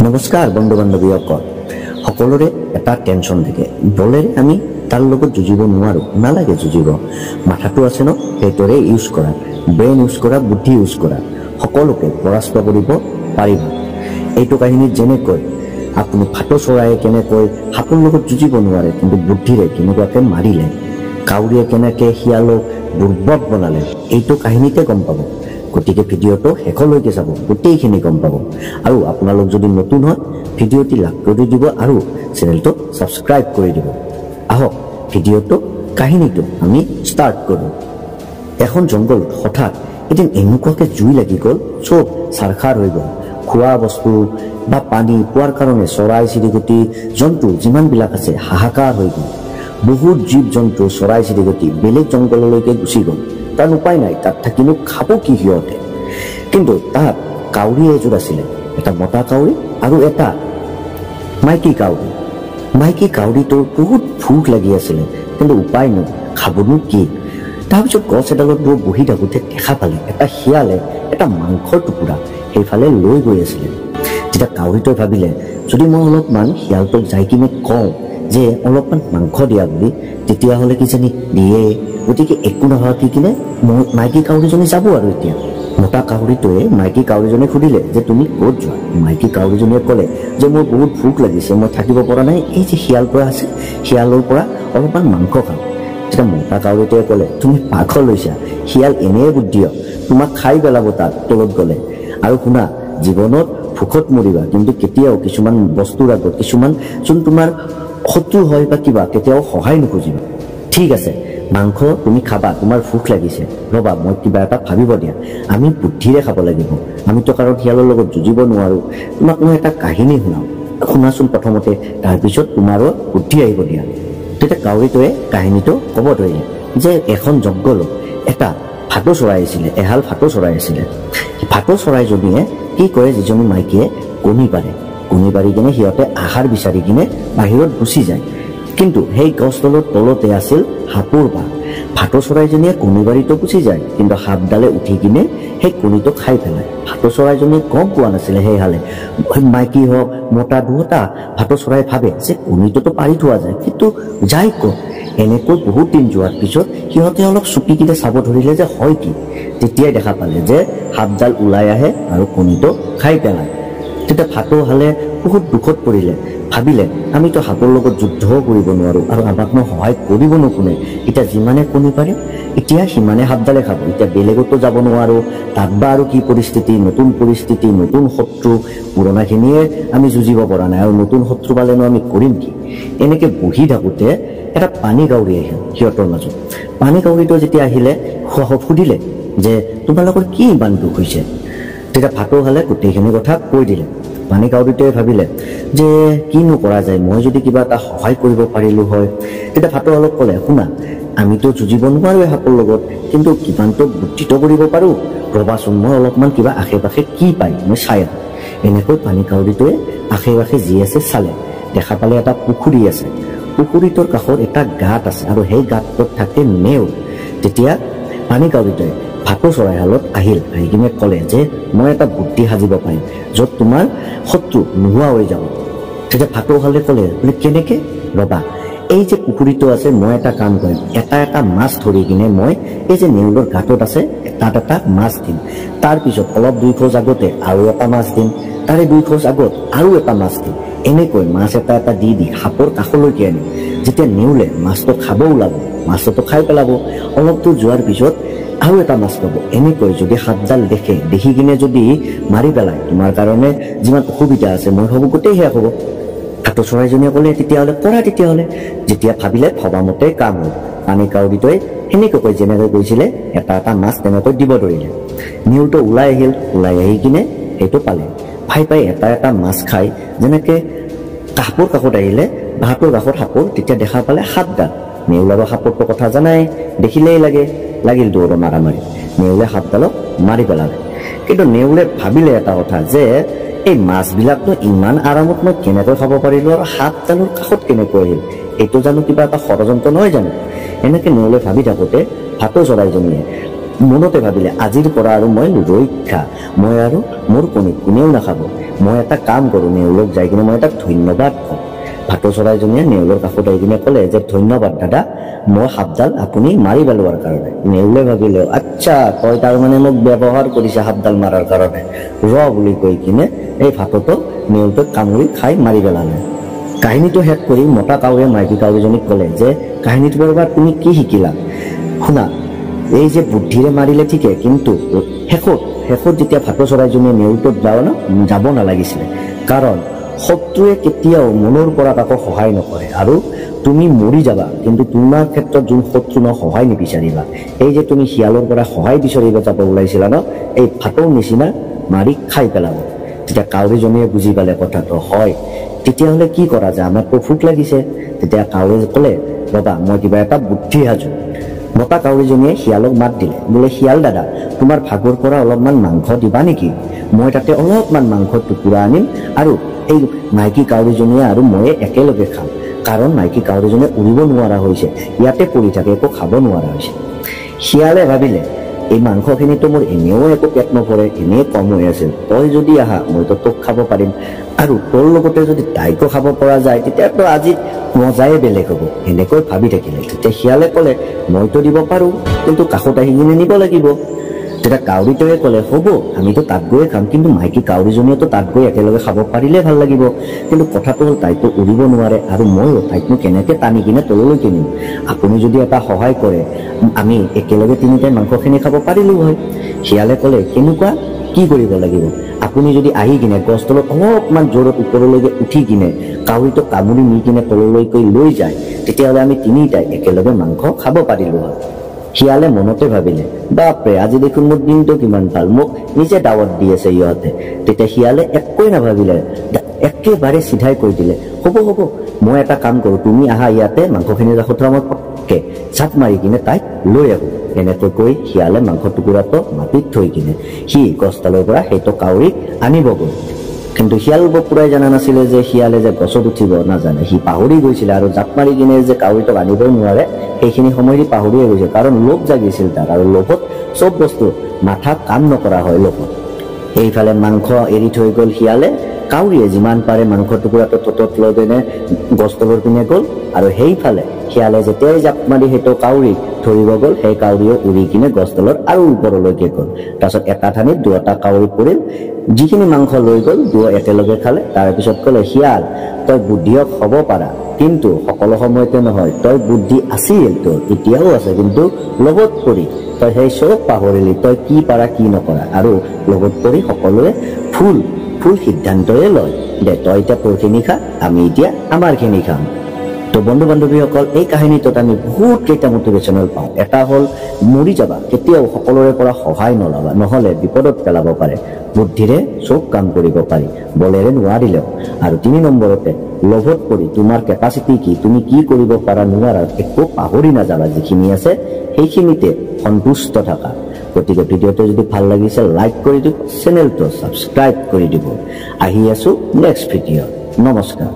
নমস্কাৰ বন্ধু বান্ধৱীসকল সকলোৰে এটা টেনচন থাকে বলেৰে আমি তাৰ লগত যুঁজিব নোৱাৰো নালাগে যুঁজিব মাথাটো আছে ন সেইটোৰে ইউজ কৰা ব্ৰেইন ইউজ কৰা বুদ্ধি ইউজ কৰা সকলোকে পৰাস্ত কৰিব পাৰিব এইটো কাহিনীত যেনেকৈ আপুনি ফাটো চৰায়ে কেনেকৈ সাপৰ লগত যুঁজিব নোৱাৰে কিন্তু বুদ্ধিৰে কেনেকুৱাকৈ মাৰিলে কাউৰীয়ে কেনেকৈ শিয়ালক দুৰ্বল বনালে এইটো কাহিনীতে গম পাব গতিকে ভিডিঅ'টো শেষলৈকে চাব গোটেইখিনি গম পাব আৰু আপোনালোক যদি নতুন হয় ভিডিঅ'টি লাইক কৰি দিব আৰু চেনেলটো সাবস্ক্ৰাইব কৰি দিব আহক ভিডিঅ'টো কাহিনীটো আমি ষ্টাৰ্ট কৰোঁ এখন জংগল হঠাৎ এদিন এনেকুৱাকৈ জুই লাগি গ'ল চব চাৰখাৰ হৈ গ'ল খোৱা বস্তু বা পানী পোৱাৰ কাৰণে চৰাই চিৰিকটি জন্তু যিমানবিলাক আছে হাহাকাৰ হৈ গ'ল বহুত জীৱ জন্তু চৰাই চিৰিকটি বেলেগ জংগললৈকে গুচি গ'ল তাৰ উপায় নাই তাত থাকিনো খাব কি সিহঁতে কিন্তু তাত কাউৰী এযোৰ আছিলে এটা মতা কাউৰী আৰু এটা মাইকী কাউৰীটোৰ বহুত ভোক লাগি আছিলে কিন্তু উপায় নাই খাবনো কি তাৰপিছত গছ এডালত বহি থাকোঁতে দেখা পালে এটা শিয়ালে এটা মাংসৰ টুকুৰা সেইফালে লৈ গৈ আছিলে তেতিয়া কাউৰীটোৱে ভাবিলে যদি মই অলপমান শিয়ালটোক যাই কিনে কওঁ যে অলপমান মাংস দিয়া বুলি তেতিয়াহ'লে কিজানি দিয়ে গতিকে একো নোহোৱাকৈ কিনে মাইকী কাউৰীজনী যাব আৰু এতিয়া মতা কাউৰীটোৱে মাইকী কাউৰীজনী সুধিলে যে তুমি ক'ত যোৱা মাইকী কাউৰীজনীয়ে ক'লে যে মোৰ বহুত ভোক লাগিছে মই থাকিব পৰা নাই এই যে শিয়াল পৰা আছে শিয়ালৰ পৰা অলপমান মাংস খাওঁ তেতিয়া মতা কাউৰীটোৱে ক'লে তুমি পাগল লৈছা শিয়াল এনেই বুদ্ধি তোমাক খাই পেলাব তাত তলত গ'লে আৰু শুনা জীৱনত ভোকত মৰিবা কিন্তু কেতিয়াও কিছুমান বস্তুৰ আগত কিছুমান যোন তোমাৰ শত্ৰু হয় বা কিবা কেতিয়াও সহায় নুখুজিবা ঠিক আছে মাংস তুমি খাবা তোমাৰ ভোক লাগিছে ৰবা মই কিবা এটা ভাবিব দিয়া আমি বুদ্ধিৰে খাব লাগিব আমিতো কাৰণ শিয়ালৰ লগত যুঁজিব নোৱাৰোঁ তোমাক মই এটা কাহিনী শুনাচোন প্ৰথমতে তাৰপিছত তোমাৰো বুদ্ধি আহিব দিয়া তেতিয়া কাউৰীটোৱে কাহিনীটো ক'ব ধৰিলে যে এখন জংঘলত এটা ভাটৌ চৰাই আছিলে এহাল ভাটৌ চৰাই আছিলে ভাটৌ চৰাইজনীয়ে কি কৰে যিজনী মাইকীয়ে কণী পাৰি কিনে সিহঁতে আহাৰ বিচাৰি কিনে বাহিৰত গুচি যায় কিন্তু সেই গছডালৰ তলতে আছিল সাপৰ বাহ ভাটৌ চৰাইজনীয়ে কণী বাৰীটো গুচি যায় কিন্তু সাপডালে উঠি কিনে সেই কণীটো খাই পেলায় ভাটৌ চৰাইজনীয়ে গম পোৱা নাছিলে সেইহালে মাইকী হওক মতা দুটা ভাটৌ চৰাই ভাবে যে কণীটোতো পাৰি থোৱা যায় কিন্তু যাই ক'ত এনেকৈ বহুত দিন যোৱাৰ পিছত সিহঁতে অলপ চুপি কিনে চাব ধৰিলে যে হয় কি তেতিয়াই দেখা পালে যে সাপডাল ওলাই আহে আৰু কণীটো খাই পেলায় তেতিয়া ভাটৌ হালে বহুত দুখত পৰিলে ভাবিলে আমিতো সাপৰ লগত যুদ্ধও কৰিব নোৱাৰোঁ আৰু আমাকনো সহায় কৰিবনো কোনে এতিয়া যিমানে কণী পাৰে এতিয়া সিমানে সাপডালে খাব এতিয়া বেলেগতো যাব নোৱাৰোঁ তাত বা আৰু কি পৰিস্থিতি নতুন শত্ৰু পুৰণাখিনিয়ে আমি যুঁজিব পৰা নাই আৰু নতুন শত্ৰু পালেনো আমি কৰিম কি এনেকৈ বহি থাকোঁতে এটা পানী কাউৰী আহিল সিহঁতৰ মাজত পানী কাউৰীটো যেতিয়া আহিলে সুধিলে যে তোমালোকৰ কি ইমান দুখ হৈছে তেতিয়া ভাটৌ হালে গোটেইখিনি কথা কৈ দিলে পানী কাউৰীটোৱে ভাবিলে যে কিনো কৰা যায় মই যদি কিবা এটা সহায় কৰিব পাৰিলোঁ হয় তেতিয়া ভাটৌ হালক ক'লে শুনা আমিতো যুঁজিব নোৱাৰোঁ সাপৰ লগত কিন্তু কিমানটো বুদ্ধিটো কৰিব পাৰোঁ ৰবাচোন মই অলপমান কিবা আশে পাশে কি পাই মই চাই এনেকৈ পানী কাউৰীটোৱে আশে পাশে যি আছে চালে দেখা পালে এটা পুখুৰী আছে পুখুৰীটোৰ কাষত এটা গাঁত আছে আৰু সেই গাঁতটোত থাকে নেউল তেতিয়া পানী কাউৰীটোৱে ভাটৌ চৰাইহালত আহি কিনে ক'লে যে মই এটা বুদ্ধি সাজিব পাৰিম য'ত তোমাৰ শত্ৰু নোহোৱা হৈ যাব তেতিয়া ভাটৌ হালে ক'লে বোলে কেনেকৈ ৰবা এই যে পুখুৰীটো আছে মই এটা কাম কৰিম এটা মাছ ধৰি কিনে মই এই যে নেউলৰ গাঁতত আছে তাত এটা মাছ দিম তাৰপিছত অলপ 2 খোজ আগতে আৰু এটা মাছ দিম তাৰে 2 খোজ আগত আৰু এটা মাছ দিম এনেকৈ মাছ এটা দি সাপৰ কাষলৈকে আনিম যেতিয়া নেউলে মাছটো খাব ওলাব মাছটো খাই পেলাব অলপ দূৰ যোৱাৰ পিছত আৰু এটা মাছ পাব এনেকৈ যদি সাপডাল দেখি কিনে যদি মাৰি পেলায় তোমাৰ কাৰণে যিমান অসুবিধা আছে মই ভাবোঁ গোটেই শেষ হ'ব ভাটৌ চৰাইজনীয়ে ক'লে তেতিয়াহ'লে যেতিয়া ভাবিলে ভবামতে কাম হ'ল পানী কাউৰীটোৱে সেনেকৈ যেনেকৈ কৈছিলে এটা মাছ তেনেকৈ দিব ধৰিলে নেউলটো ওলাই আহি কিনে সেইটো পালে পাই এটা মাছ খাই যেনেকৈ সাপৰ কাষত আহিলে ভাটৌৰ কাষত সাপৰ তেতিয়া দেখা পালে সাপডাল নেউল আৰু সাপৰটো কথা জানাই দেখিলেই লাগিল দৌৰ মাৰামাৰি নেউলে সাপডালক মাৰি পেলালে কিন্তু নেউলে ভাবিলে এটা কথা যে এই মাছবিলাকনো ইমান আৰামত মই কেনেকৈ খাব পাৰিলোঁ আৰু সাপডালৰ কাষত কেনেকৈ আহিল এইটো জানো কিবা এটা ষড়যন্ত্ৰ নহয় জানো এনেকৈ নেউলে ভাবি থাকোঁতে ভাটৌ চৰাইজনীয়ে মনতে ভাবিলে আজিৰ পৰা আৰু মই ৰক্ষা মই আৰু মোৰ কণী কোনেও নাখাব মই এটা কাম কৰোঁ নেউলক যাই কিনে মই এটা ধন্যবাদ কওঁ ভাটৌ চৰাইজনীয়ে নেউলৰ কাষত আহি কিনে ক'লে যে ধন্যবাদ দাদা মই সাপডাল আপুনি মাৰি পেলোৱাৰ কাৰণে নেউলে ভাবিলে আচ্ছা তই তাৰমানে মোক ব্যৱহাৰ কৰিছে সাপডাল মাৰাৰ কাৰণে ৰ বুলি কৈ কিনে এই ভাটৌটোক নেউলটোক কামুৰি খাই মাৰি পেলালে কাহিনীটো শেষ কৰি মতা কাউৰীয়ে মাইকী কাউৰীজনীক ক'লে যে কাহিনীটোৰ পৰা তুমি কি শিকিলা শুনা এই যে বুদ্ধিৰে মাৰিলে ঠিকে কিন্তু শেষত যেতিয়া ভাটৌ চৰাইজনীয়ে নেউলটোত যাব নালাগিছিলে কাৰণ শত্ৰুৱে কেতিয়াও মনৰ পৰা কাকো সহায় নকৰে আৰু তুমি মৰি যাবা কিন্তু তোমাৰ ক্ষেত্ৰত যোন শত্ৰু ন সহায় নিবিচাৰিবা এই যে তুমি শিয়ালৰ পৰা সহায় বিচাৰিব যাব ওলাইছিলা ন এই ভাটৌৰ নিচিনা মাৰি খাই পেলাব তেতিয়া কাউৰীজনীয়ে বুজি পালে কথাটো হয় তেতিয়াহ'লে কি কৰা যায় আমাকতো ভোক লাগিছে তেতিয়া কাউৰীয়ে ক'লে ৰবা মই কিবা এটা বুদ্ধি সাজো মতা কাউৰীজনীয়ে শিয়ালক মাত দিলে বোলে শিয়াল দাদা তোমাৰ ভাগৰ পৰা অলপমান মাংস দিবা নেকি মই তাতে অলপমান মাংসৰ টুকুৰা আনিম আৰু এই মাইকী কাউৰীজনীয়ে আৰু ময়ে একেলগে খাম কাৰণ মাইকী কাউৰীজনীয়ে উৰিব নোৱাৰা হৈছে ইয়াতে পৰি থাকে একো খাব নোৱাৰা হৈছে শিয়ালে ভাবিলে এই মাংসখিনিতো মোৰ এনেও একো পেট নভৰে এনেই কম হৈ আছিল তই যদি আহা মইতো তোক খাব পাৰিম আৰু তোৰ লগতে যদি তাইকো খাব পৰা যায় তেতিয়াতো আজি মজাই বেলেগ হ'ব এনেকৈ ভাবি থাকিলে তেতিয়া শিয়ালে ক'লে মইতো দিব পাৰোঁ কিন্তু কাষত আহি কিনে নিব লাগিব তেতিয়া কাউৰীটোৱে ক'লে হ'ব আমিতো তাত গৈয়ে খাম কিন্তু মাইকী কাউৰীজনীয়েতো তাত গৈ একেলগে খাব পাৰিলে ভাল লাগিব কিন্তু কথাটো হ'ল তাইতো উৰিব নোৱাৰে আৰু ময়ো তাইকনো কেনেকৈ টানি কিনে তললৈকে নিম আপুনি যদি এটা সহায় কৰে আমি একেলগে তিনিটাই মাংসখিনি খাব পাৰিলোঁ হয় শিয়ালে ক'লে কেনেকুৱা কি কৰিব লাগিব আপুনি যদি আহি কিনে গছ তলত অলপমান জোৰত ওপৰলৈকে উঠি কিনে কাউৰীটো কামুৰি নি কিনে তললৈকৈ লৈ যায় তেতিয়াহ'লে আমি তিনিটাই একেলগে মাংস খাব পাৰিলোঁ হয় শিয়ালে মনতে ভাবিলে বাপৰে আজি দেখোন মোৰ দিনটো কিমান ভাল মোক নিজে দাৱত দি আছে ইহঁতে তেতিয়া শিয়ালে একোৱে নাভাবিলে একেবাৰে চিধাই কৈ দিলে হ'ব মই এটা কাম কৰোঁ তুমি আহা ইয়াতে মাংসখিনি ৰাখোঁ মই পটকে চাপ মাৰি কিনে তাইক লৈ আহোঁ এনেকৈ কৈ শিয়ালে মাংস টুকুৰাটো মাটিত থৈ কিনে সি গছডালৰ পৰা সেইটো কাউৰীক আনিব গ'ল কিন্তু শিয়াল বপুৰাই জানা নাছিলে যে শিয়ালে যে গছত উঠিব নাজানে সি পাহৰি গৈছিলে আৰু জাপ মাৰি কিনে যে কাউৰীটোক আনিবই নোৱাৰে সেইখিনি সময় সি পাহৰিয়ে গৈছে কাৰণ লোভ জাগিছিল তাৰ আৰু লোভত চব বস্তু মাথা কাম নকৰা হয় লোভত এইফালে মাংস এৰি থৈ গ'ল শিয়ালে কাউৰীয়ে যিমান পাৰে মাংস টুকুৰাটো ততত লৈ কিনে গছ তলৰ পিনে গ'ল আৰু সেইফালে শিয়ালে যেতিয়াই জাপ মাৰি সেইটো কাউৰীক ধৰিব গ'ল সেই কাউৰীয়ে উৰি কিনে গছ তলৰ আৰু ওপৰলৈকে গ'ল তাৰপিছত এটা ঠানিত দুটা কাউৰী পৰিল যিখিনি মাংস লৈ গ'ল দুয়ো একেলগে খালে তাৰপিছত ক'লে শিয়াল তই বুদ্ধিয়ক হ'ব পাৰা কিন্তু সকলো সময়তে নহয় তই বুদ্ধি আছিল তোৰ এতিয়াও আছে কিন্তু লগত পৰি তই সেই চব পাহৰিলি তই কি পাৰা কি নকৰা আৰু লগত পৰি সকলোৱে ফুল সিদ্ধান্তই লয় দে তই এতিয়া তোৰখিনি খা আমি এতিয়া আমাৰখিনি খাম তো বন্ধু বান্ধৱীসকল এই কাহিনীটোত আমি বহুত কেইটা মটিভেশ্যনেল পাওঁ এটা হ'ল মৰি যাবা কেতিয়াও সকলোৰে পৰা সহায় নল'বা নহ'লে বিপদত পেলাব পাৰে বুদ্ধিৰে চব কাম কৰিব পাৰি বলেৰে নোৱাৰিলেও আৰু 3 নম্বৰতে লোভত পৰি তোমাৰ কেপাচিটি কি তুমি কি কৰিব পাৰা নোৱাৰা একো পাহৰি নাযাবা যিখিনি আছে সেইখিনিতে সন্তুষ্ট থাকা গতিকে ভিডিঅ'টো যদি ভাল লাগিছে লাইক কৰি দিব চেনেলটো ছাবস্ক্ৰাইব কৰি দিব আহি আছো নেক্সট ভিডিঅ' নমস্কাৰ।